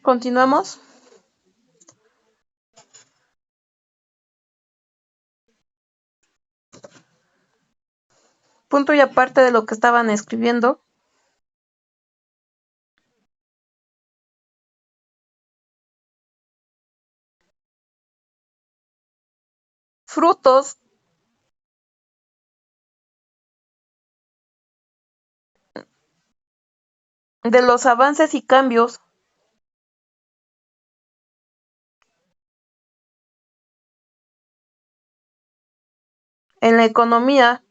Continuamos. Punto y aparte de lo que estaban escribiendo. Frutos de los avances y cambios en la economía,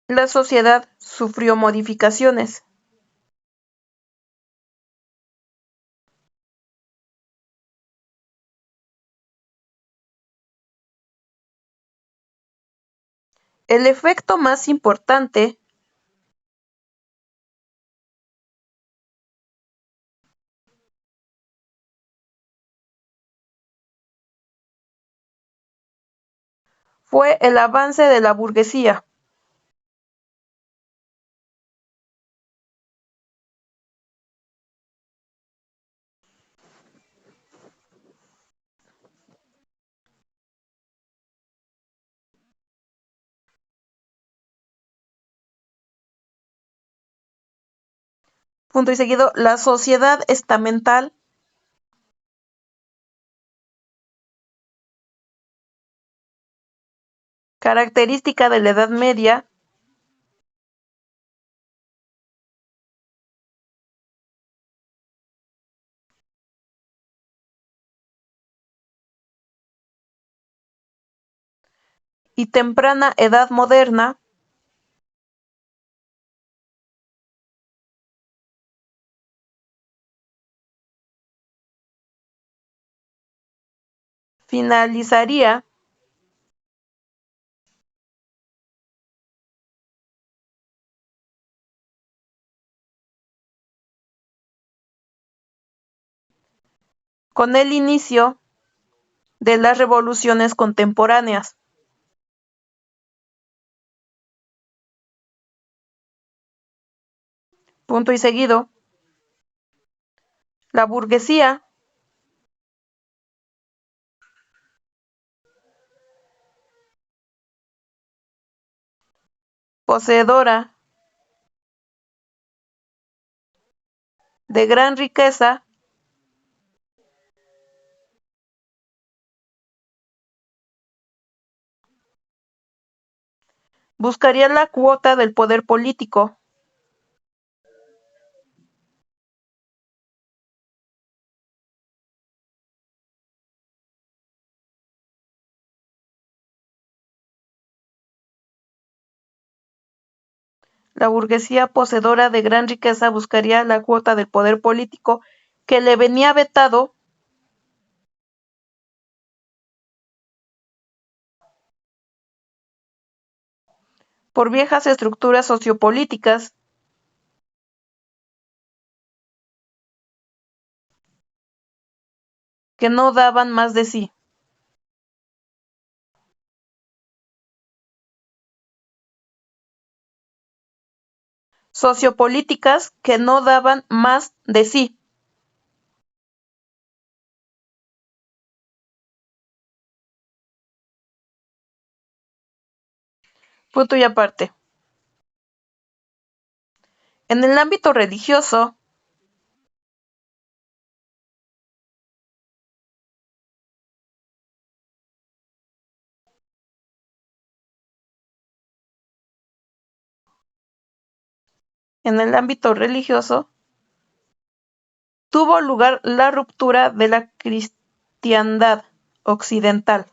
la sociedad sufrió modificaciones. El efecto más importante fue el avance de la burguesía. Punto y seguido, la sociedad estamental característica de la Edad Media y temprana Edad Moderna finalizaría con el inicio de las revoluciones contemporáneas. Punto y seguido, la burguesía poseedora de gran riqueza buscaría la cuota del poder político. La burguesía poseedora de gran riqueza buscaría la cuota del poder político que le venía vetado por viejas estructuras sociopolíticas que no daban más de sí. Sociopolíticas que no daban más de sí. Punto y aparte. En el ámbito religioso, en el ámbito religioso, tuvo lugar la ruptura de la cristiandad occidental.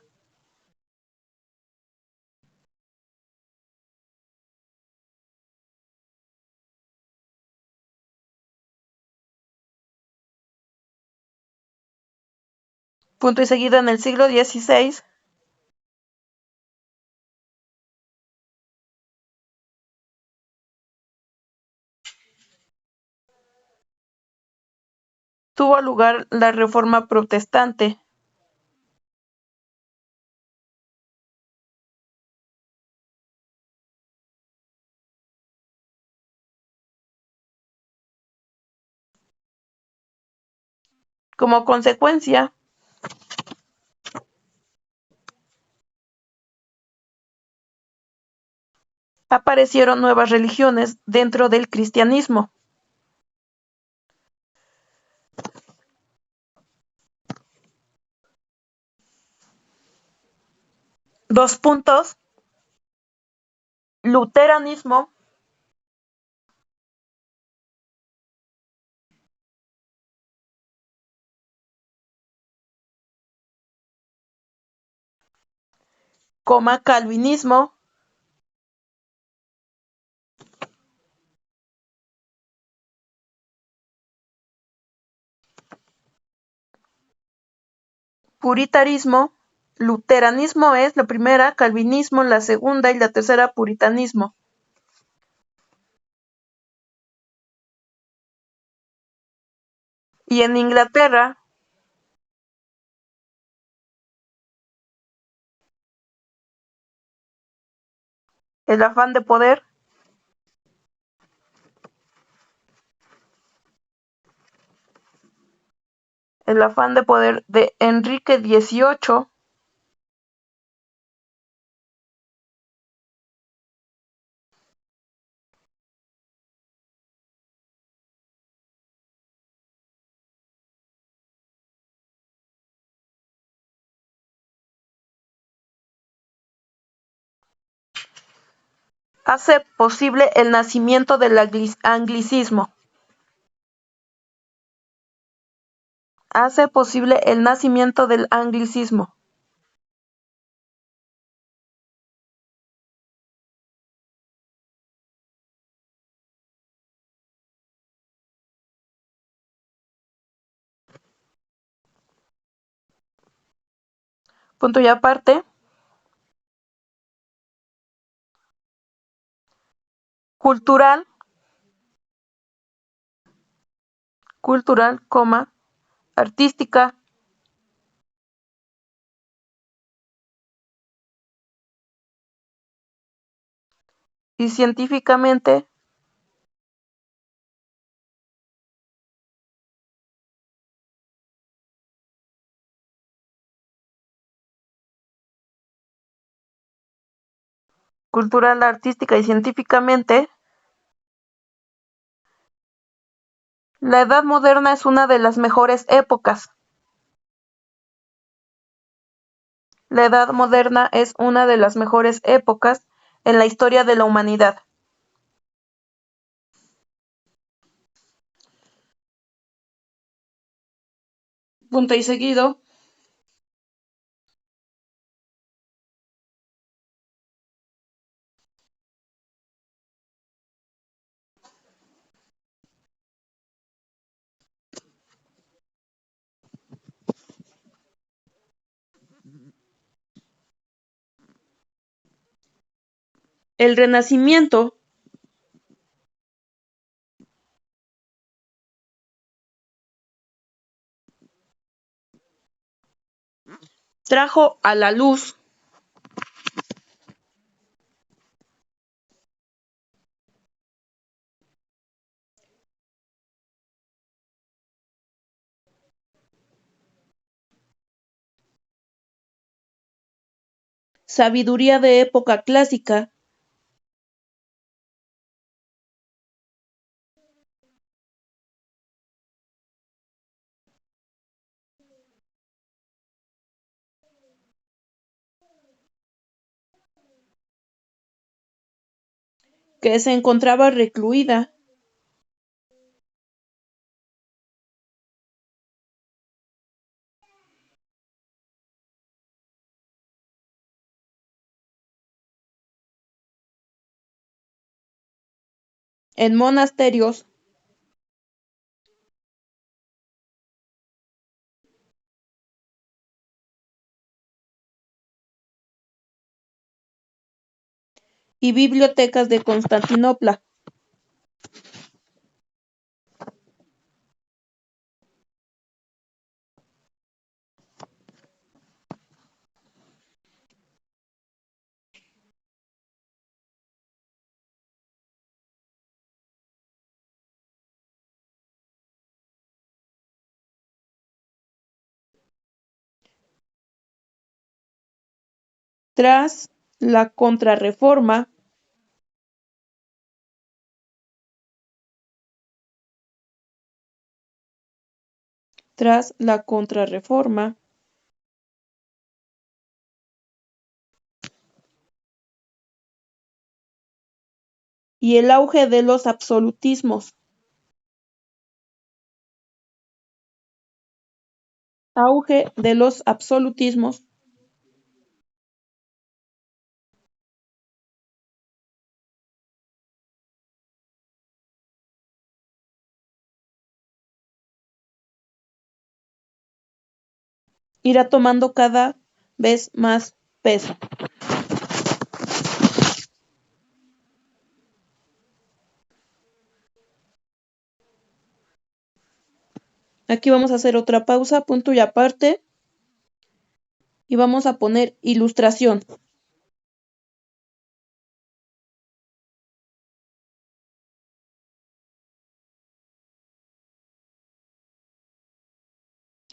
Punto y seguido, en el siglo XVI, tuvo lugar la Reforma Protestante. Como consecuencia, aparecieron nuevas religiones dentro del cristianismo. Dos puntos: luteranismo, calvinismo, puritanismo. Luteranismo es la primera, calvinismo la segunda y la tercera puritanismo. Y en Inglaterra, el afán de poder, de Enrique XVIII hace posible el nacimiento del anglicismo. Hace posible el nacimiento del anglicismo. Punto y aparte. Cultural, artística, y científicamente, cultural, artística y científicamente, la Edad Moderna es una de las mejores épocas. La Edad Moderna es una de las mejores épocas en la historia de la humanidad. Punto y seguido. El Renacimiento trajo a la luz sabiduría de época clásica, que se encontraba recluida en monasterios y bibliotecas de Constantinopla. Tras la Contrarreforma, tras la Contrarreforma y el auge de los absolutismos. Auge de los absolutismos. Irá tomando cada vez más peso. Aquí vamos a hacer otra pausa, punto y aparte, y vamos a poner ilustración.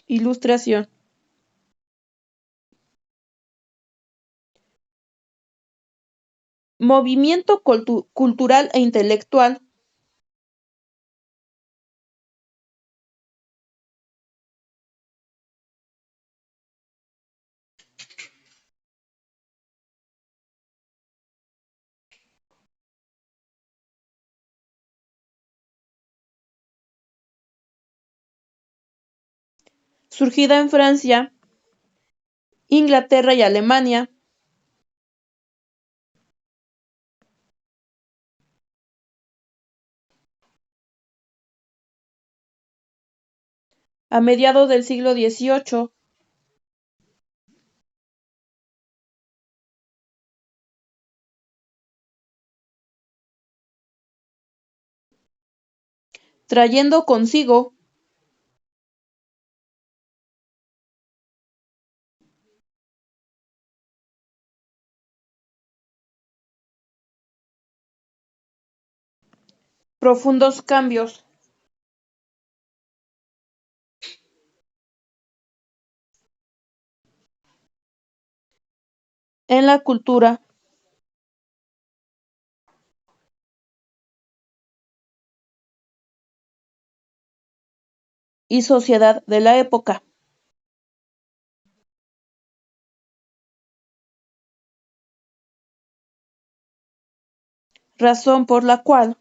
Ilustración. Movimiento cultural e intelectual. Surgida en Francia, Inglaterra y Alemania. A mediados del siglo XVIII. Trayendo consigo profundos cambios en la cultura y sociedad de la época, razón por la cual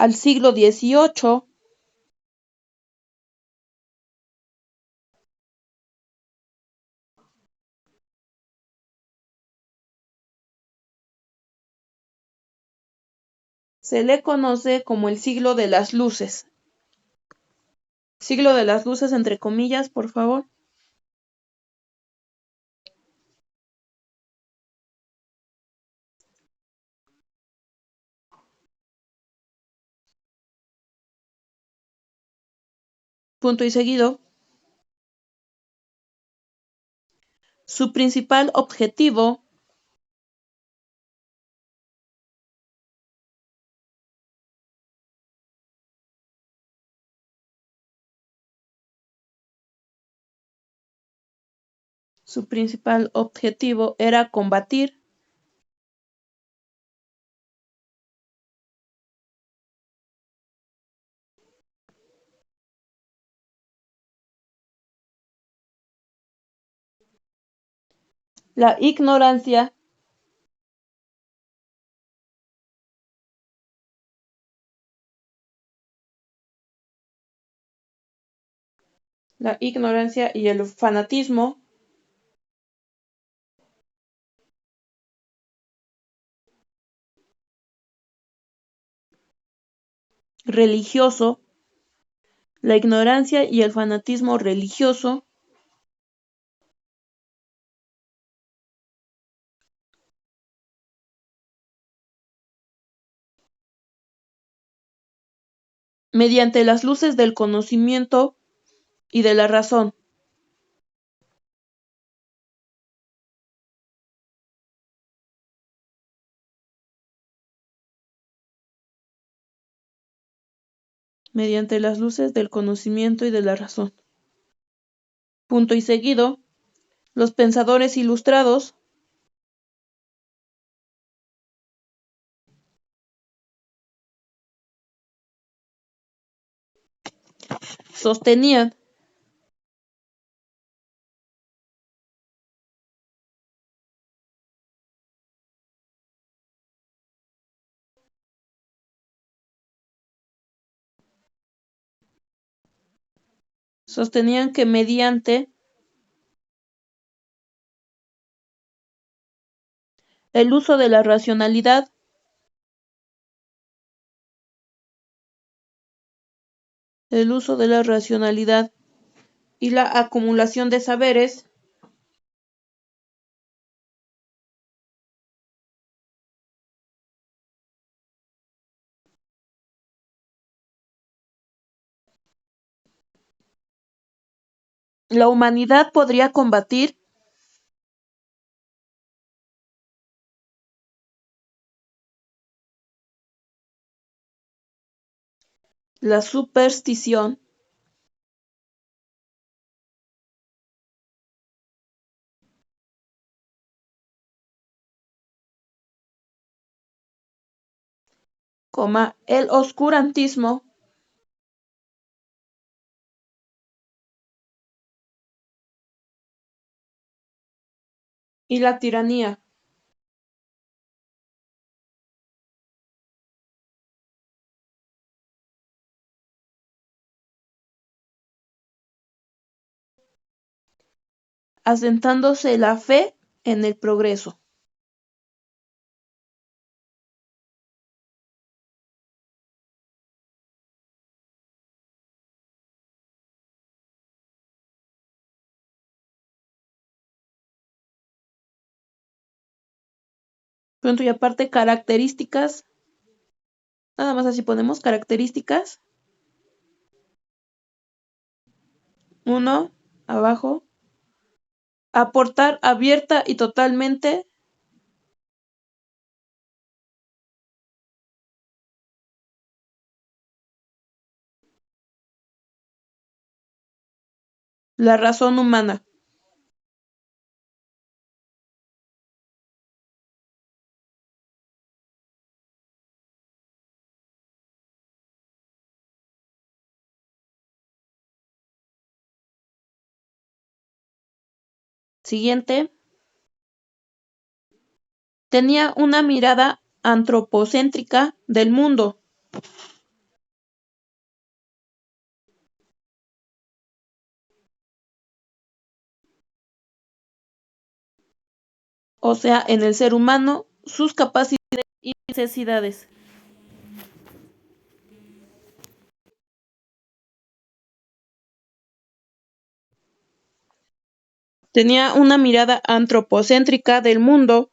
al siglo XVIII se le conoce como el siglo de las luces. Siglo de las luces entre comillas, por favor. Punto y seguido. Su principal objetivo era combatir la ignorancia y el fanatismo religioso, la ignorancia y el fanatismo religioso mediante las luces del conocimiento y de la razón. mediante las luces del conocimiento y de la razón. Punto y seguido, los pensadores ilustrados sostenían que mediante el uso de la racionalidad y la acumulación de saberes, la humanidad podría combatir la superstición el oscurantismo y la tiranía. Asentándose la fe en el progreso. Punto y aparte, características. Nada más así ponemos características. 1, abajo. Aportar abierta y totalmente la razón humana. Siguiente. Tenía una mirada antropocéntrica del mundo. O sea, en el ser humano, sus capacidades y necesidades. Tenía una mirada antropocéntrica del mundo,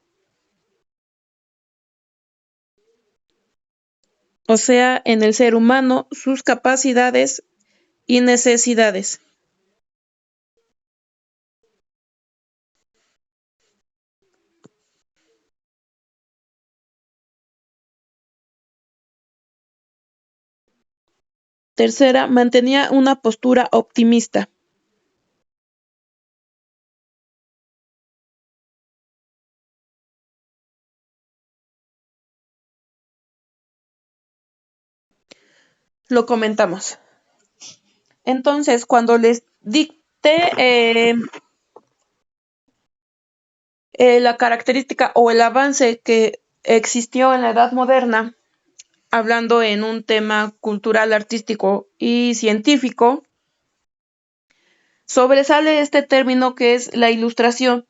o sea, en el ser humano, sus capacidades y necesidades. Tercera, mantenía una postura optimista. Lo comentamos. Entonces, cuando les dicté la característica o el avance que existió en la Edad Moderna, hablando en un tema cultural, artístico y científico, sobresale este término que es la ilustración.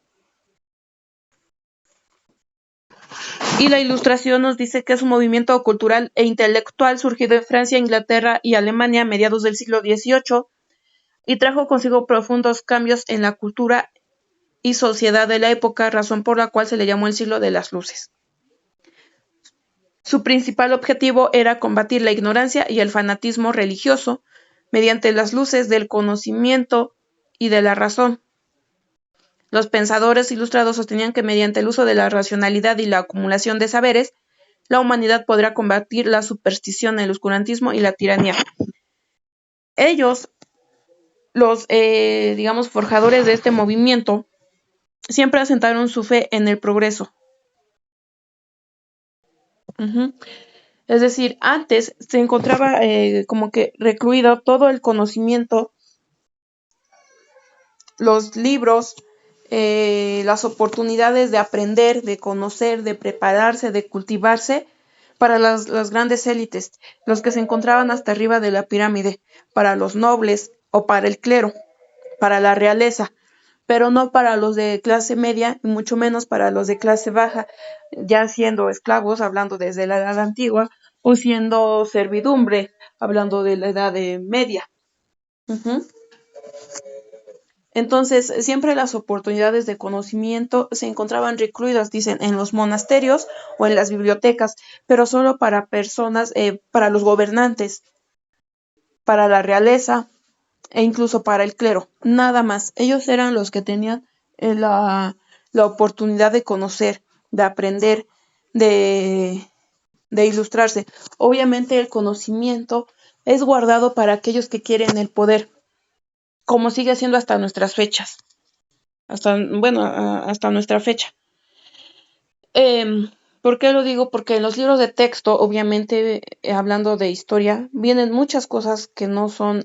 Y la ilustración nos dice que es un movimiento cultural e intelectual surgido en Francia, Inglaterra y Alemania a mediados del siglo XVIII y trajo consigo profundos cambios en la cultura y sociedad de la época, razón por la cual se le llamó el siglo de las luces. Su principal objetivo era combatir la ignorancia y el fanatismo religioso mediante las luces del conocimiento y de la razón. Los pensadores ilustrados sostenían que mediante el uso de la racionalidad y la acumulación de saberes, la humanidad podrá combatir la superstición, el oscurantismo y la tiranía. Ellos, los, digamos, forjadores de este movimiento, siempre asentaron su fe en el progreso. Ujú. Es decir, antes se encontraba como que recluido todo el conocimiento, los libros, las oportunidades de aprender, de conocer, de prepararse, de cultivarse para las grandes élites, los que se encontraban hasta arriba de la pirámide, para los nobles o para el clero, para la realeza, pero no para los de clase media y mucho menos para los de clase baja, ya siendo esclavos, hablando desde la edad antigua, o siendo servidumbre, hablando de la edad media. Uh-huh. Entonces, siempre las oportunidades de conocimiento se encontraban recluidas, dicen, en los monasterios o en las bibliotecas, pero solo para personas, para los gobernantes, para la realeza e incluso para el clero, nada más. Ellos eran los que tenían la oportunidad de conocer, de aprender, de, de ilustrarse. Obviamente el conocimiento es guardado para aquellos que quieren el poder, como sigue siendo hasta nuestras fechas. Hasta nuestra fecha. ¿Por qué lo digo? Porque en los libros de texto, obviamente, hablando de historia, vienen muchas cosas que no son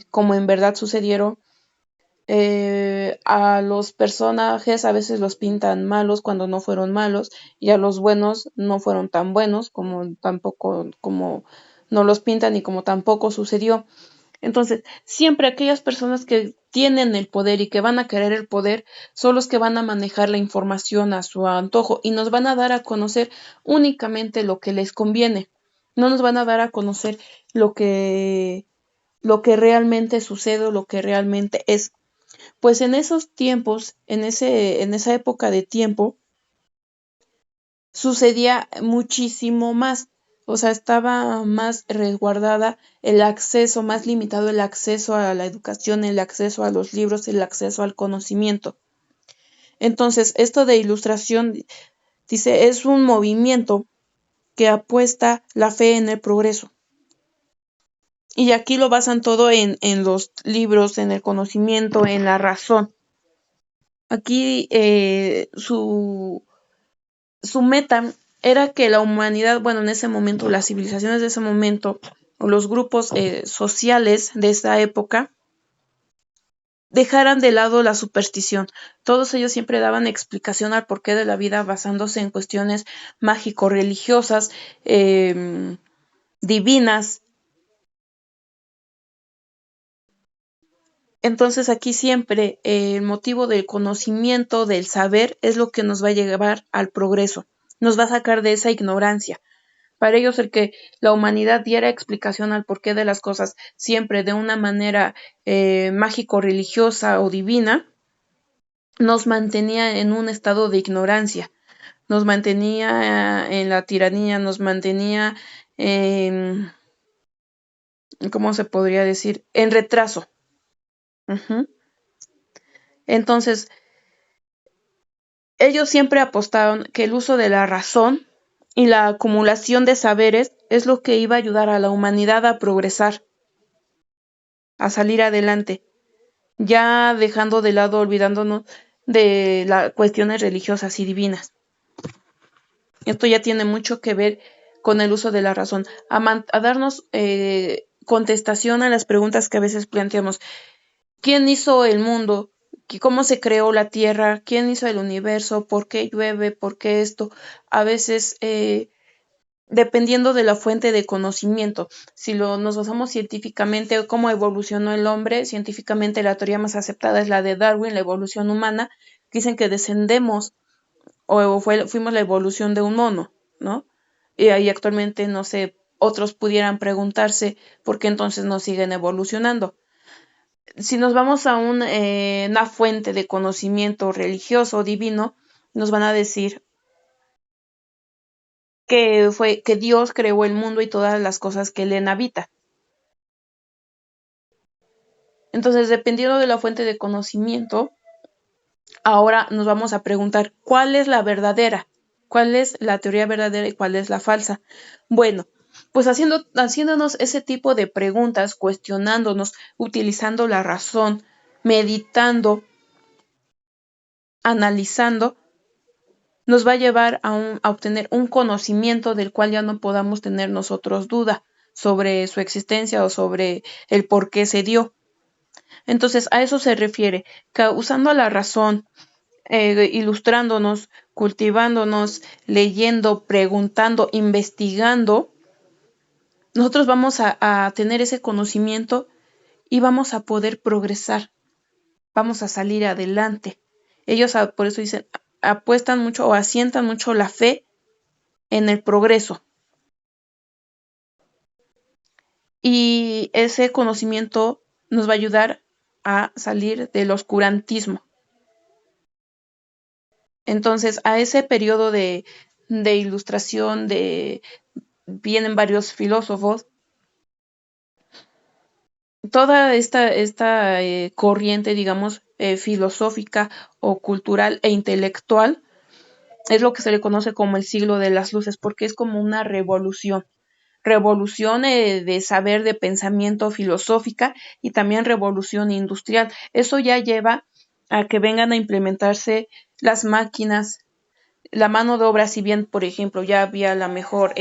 como en verdad sucedieron. A los personajes a veces los pintan malos cuando no fueron malos, y a los buenos no fueron tan buenos como tampoco como no los pintan y como tampoco sucedió. Entonces, siempre aquellas personas que tienen el poder y que van a querer el poder son los que van a manejar la información a su antojo y nos van a dar a conocer únicamente lo que les conviene. No nos van a dar a conocer lo que realmente sucede o lo que realmente es. Pues en esos tiempos, en esa época de tiempo, sucedía muchísimo más. O sea, estaba más resguardada el acceso, más limitado el acceso a la educación, el acceso a los libros, el acceso al conocimiento. Entonces, esto de ilustración, dice, es un movimiento que apuesta la fe en el progreso. Y aquí lo basan todo en los libros, en el conocimiento, en la razón. Aquí su meta era que la humanidad, bueno, en ese momento, las civilizaciones de ese momento, o los grupos sociales de esa época, dejaran de lado la superstición. Todos ellos siempre daban explicación al porqué de la vida basándose en cuestiones mágico-religiosas, divinas. Entonces aquí siempre el motivo del conocimiento, del saber, es lo que nos va a llevar al progreso, nos va a sacar de esa ignorancia. Para ellos el que la humanidad diera explicación al porqué de las cosas siempre de una manera mágico-religiosa o divina, nos mantenía en un estado de ignorancia, nos mantenía en la tiranía, nos mantenía en, ¿cómo se podría decir? En retraso. Uh-huh. Entonces, ellos siempre apostaron que el uso de la razón y la acumulación de saberes es lo que iba a ayudar a la humanidad a progresar, a salir adelante, ya dejando de lado, olvidándonos de las cuestiones religiosas y divinas. Esto ya tiene mucho que ver con el uso de la razón, a darnos contestación a las preguntas que a veces planteamos. ¿Quién hizo el mundo? ¿Cómo se creó la Tierra? ¿Quién hizo el universo? ¿Por qué llueve? ¿Por qué esto? A veces dependiendo de la fuente de conocimiento. Si nos basamos científicamente cómo evolucionó el hombre, científicamente la teoría más aceptada es la de Darwin, la evolución humana, que dicen que descendemos fuimos la evolución de un mono, ¿no? Y ahí actualmente, no sé, otros pudieran preguntarse por qué entonces no siguen evolucionando. Si nos vamos a una fuente de conocimiento religioso o divino, nos van a decir que Dios creó el mundo y todas las cosas que en habita. Entonces, dependiendo de la fuente de conocimiento, ahora nos vamos a preguntar cuál es la verdadera, cuál es la teoría verdadera y cuál es la falsa. Bueno, pues haciéndonos ese tipo de preguntas, cuestionándonos, utilizando la razón, meditando, analizando, nos va a llevar a obtener un conocimiento del cual ya no podamos tener nosotros duda sobre su existencia o sobre el por qué se dio. Entonces, a eso se refiere, que usando la razón, ilustrándonos, cultivándonos, leyendo, preguntando, investigando, nosotros vamos a tener ese conocimiento y vamos a poder progresar, vamos a salir adelante. Ellos por eso dicen, apuestan mucho o asientan mucho la fe en el progreso. Y ese conocimiento nos va a ayudar a salir del oscurantismo. Entonces, a ese periodo de ilustración, vienen varios filósofos, toda esta corriente, digamos, filosófica o cultural e intelectual, es lo que se le conoce como el siglo de las luces, porque es como una revolución. Revolución de saber, de pensamiento filosófica y también revolución industrial. Eso ya lleva a que vengan a implementarse las máquinas, la mano de obra, si bien, por ejemplo, ya había la mejor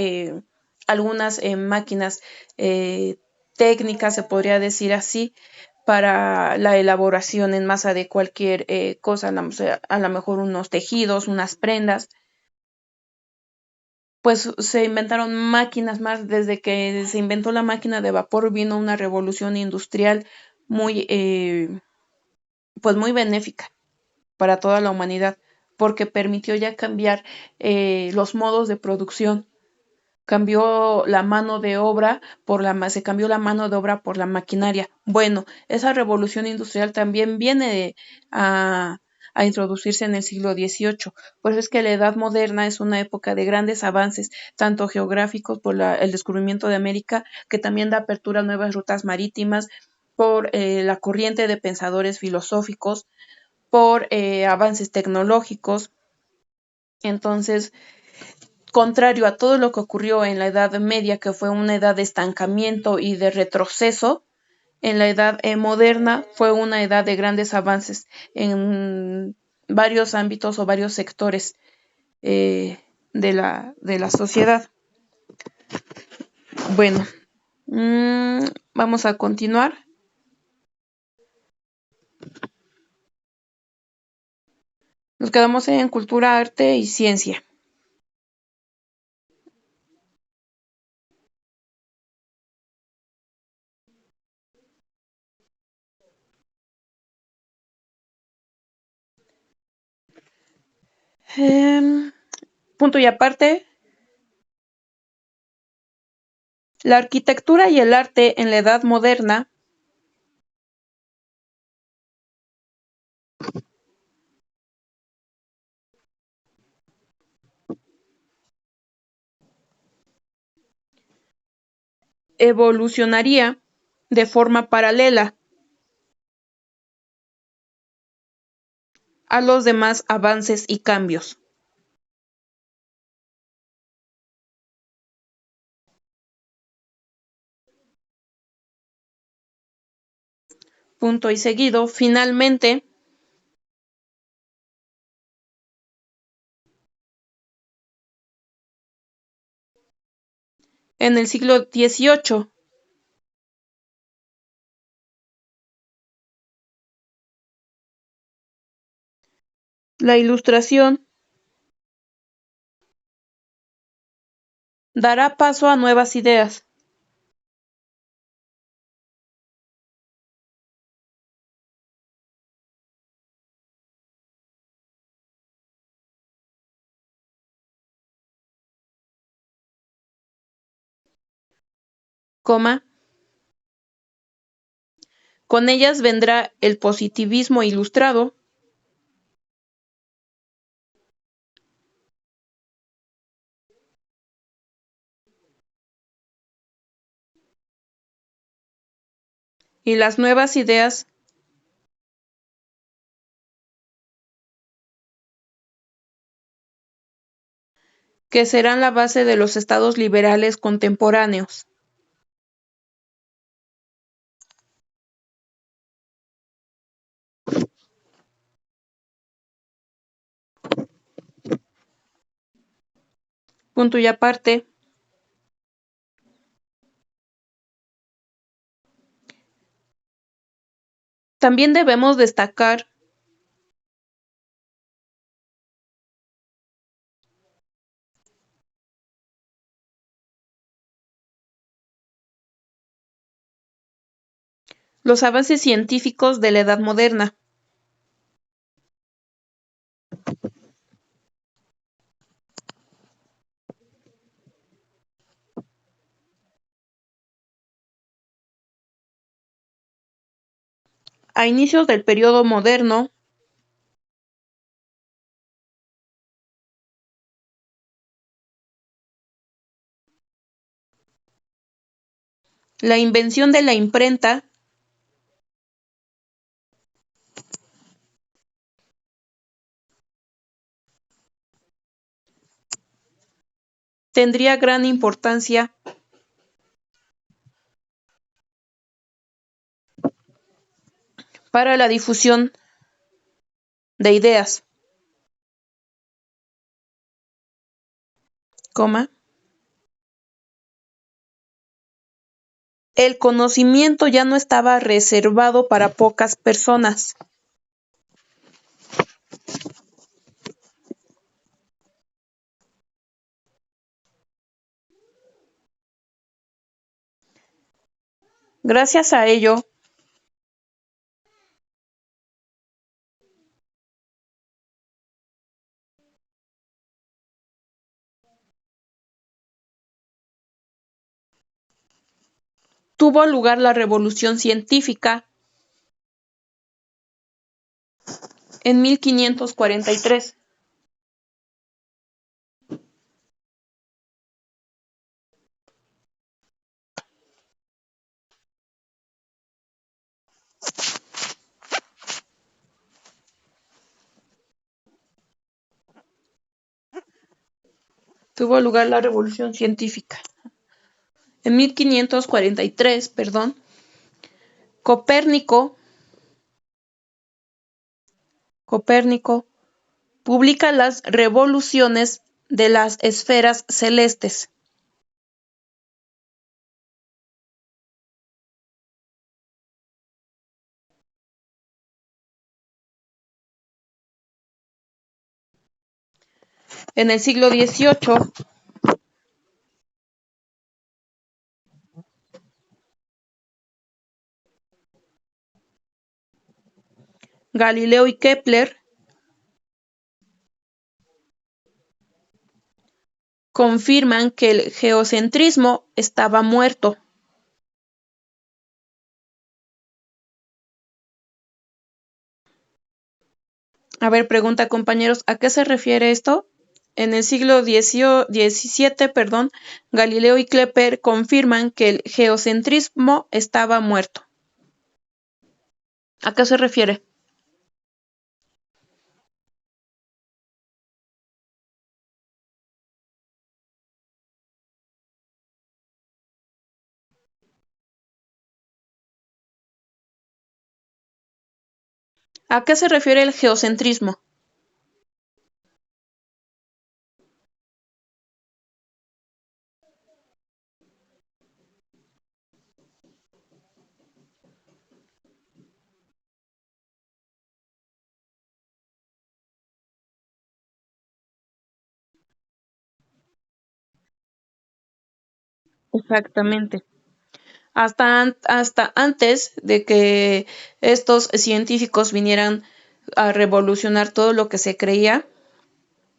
algunas máquinas técnicas, se podría decir así, para la elaboración en masa de cualquier cosa, a lo mejor unos tejidos, unas prendas, pues se inventaron máquinas más. Desde que se inventó la máquina de vapor vino una revolución industrial muy, pues muy benéfica para toda la humanidad, porque permitió ya cambiar los modos de producción. Cambió la mano de obra se cambió la mano de obra por la maquinaria. Bueno, esa revolución industrial también viene a introducirse en el siglo XVIII. Por eso es que la Edad Moderna es una época de grandes avances, tanto geográficos por el descubrimiento de América, que también da apertura a nuevas rutas marítimas, por la corriente de pensadores filosóficos, por avances tecnológicos. Entonces, contrario a todo lo que ocurrió en la Edad Media, que fue una edad de estancamiento y de retroceso, en la Edad Moderna fue una edad de grandes avances en varios ámbitos o varios sectores de la sociedad. Bueno, vamos a continuar. Nos quedamos en cultura, arte y ciencia. Punto y aparte, la arquitectura y el arte en la Edad Moderna evolucionaría de forma paralela a los demás avances y cambios. Punto y seguido, finalmente, en el siglo XVIII, la Ilustración dará paso a nuevas ideas, coma, con ellas vendrá el positivismo ilustrado y las nuevas ideas que serán la base de los estados liberales contemporáneos. Punto y aparte. También debemos destacar los avances científicos de la Edad Moderna. A inicios del periodo moderno, la invención de la imprenta tendría gran importancia para la difusión de ideas, coma. El conocimiento ya no estaba reservado para pocas personas. Gracias a ello, tuvo lugar la revolución científica en 1543. Tuvo lugar la revolución científica. En 1543, perdón, Copérnico publica las revoluciones de las esferas celestes. En el siglo XVIII, Galileo y Kepler confirman que el geocentrismo estaba muerto. A ver, pregunta compañeros, ¿a qué se refiere esto? En el siglo XVII, perdón, Galileo y Kepler confirman que el geocentrismo estaba muerto. ¿A qué se refiere? ¿A qué se refiere el geocentrismo? Exactamente. Hasta antes de que estos científicos vinieran a revolucionar todo lo que se creía,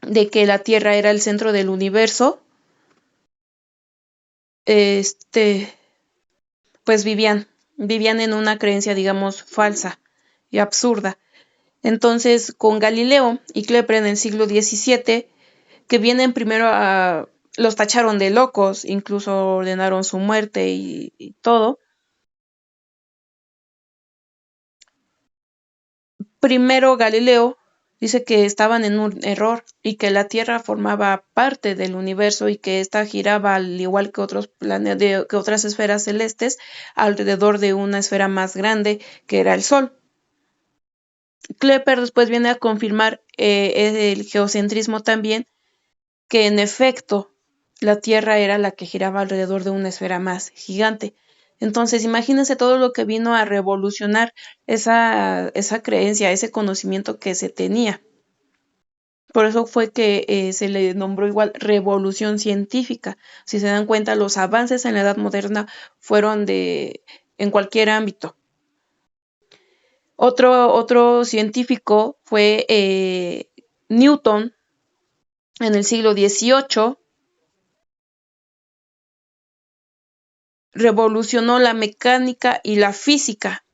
de que la Tierra era el centro del universo, este, pues vivían en una creencia, digamos, falsa y absurda. Entonces, con Galileo y Kepler en el siglo XVII, que vienen primero los tacharon de locos, incluso ordenaron su muerte y todo. Primero Galileo Dice que estaban en un error y que la Tierra formaba parte del universo y que ésta giraba al igual que otros planetas, que otras esferas celestes, alrededor de una esfera más grande que era el Sol. Kepler después viene a confirmar el geocentrismo también, que en efecto la Tierra era la que giraba alrededor de una esfera más gigante. Entonces, imagínense todo lo que vino a revolucionar esa creencia, ese conocimiento que se tenía. Por eso fue que se le nombró igual revolución científica. Si se dan cuenta, los avances en la Edad Moderna fueron en cualquier ámbito. Otro científico fue Newton en el siglo XVIII. Revolucionó la mecánica y la física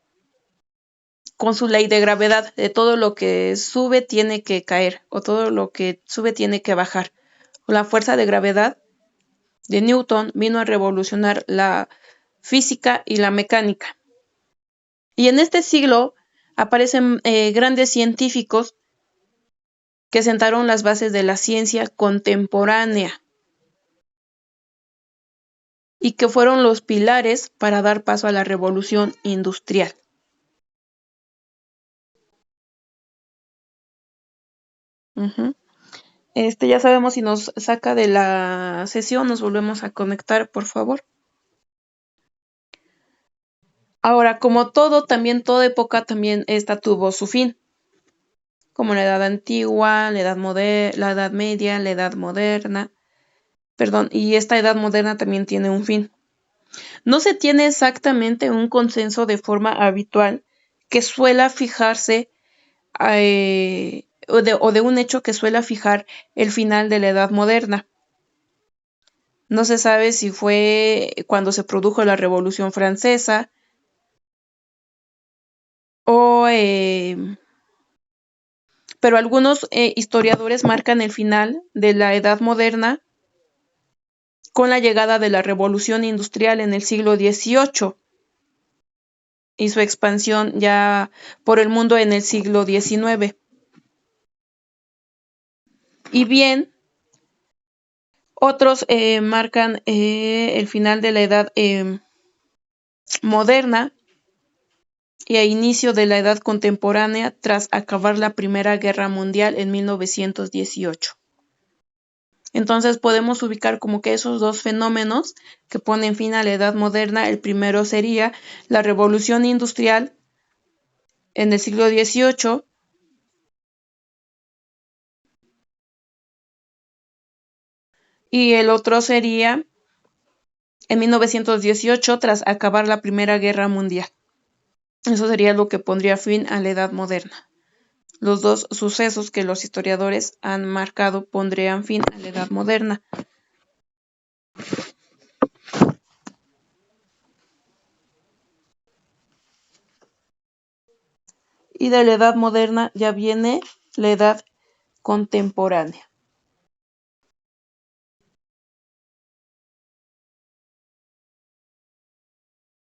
con su ley de gravedad, de todo lo que sube tiene que caer, o todo lo que sube tiene que bajar. La fuerza de gravedad de Newton vino a revolucionar la física y la mecánica. Y en este siglo aparecen grandes científicos que sentaron las bases de la ciencia contemporánea y que fueron los pilares para dar paso a la revolución industrial. Ya sabemos, si nos saca de la sesión, nos volvemos a conectar, por favor. Ahora, como todo, también toda época también esta tuvo su fin, como la Edad Antigua, la Edad Media, la Edad Moderna, y esta Edad Moderna también tiene un fin. No se tiene exactamente un consenso de forma habitual que suela fijarse o de un hecho que suela fijar el final de la Edad Moderna. No se sabe si fue cuando se produjo la Revolución Francesa pero algunos historiadores marcan el final de la Edad Moderna con la llegada de la Revolución Industrial en el siglo XVIII y su expansión ya por el mundo en el siglo XIX. Y bien, otros marcan el final de la Edad Moderna y el inicio de la Edad Contemporánea tras acabar la Primera Guerra Mundial en 1918. Entonces podemos ubicar como que esos dos fenómenos que ponen fin a la Edad Moderna. El primero sería la Revolución Industrial en el siglo XVIII y el otro sería en 1918 tras acabar la Primera Guerra Mundial. Eso sería lo que pondría fin a la Edad Moderna. Los dos sucesos que los historiadores han marcado pondrían fin a la Edad Moderna. Y de la Edad Moderna ya viene la Edad Contemporánea.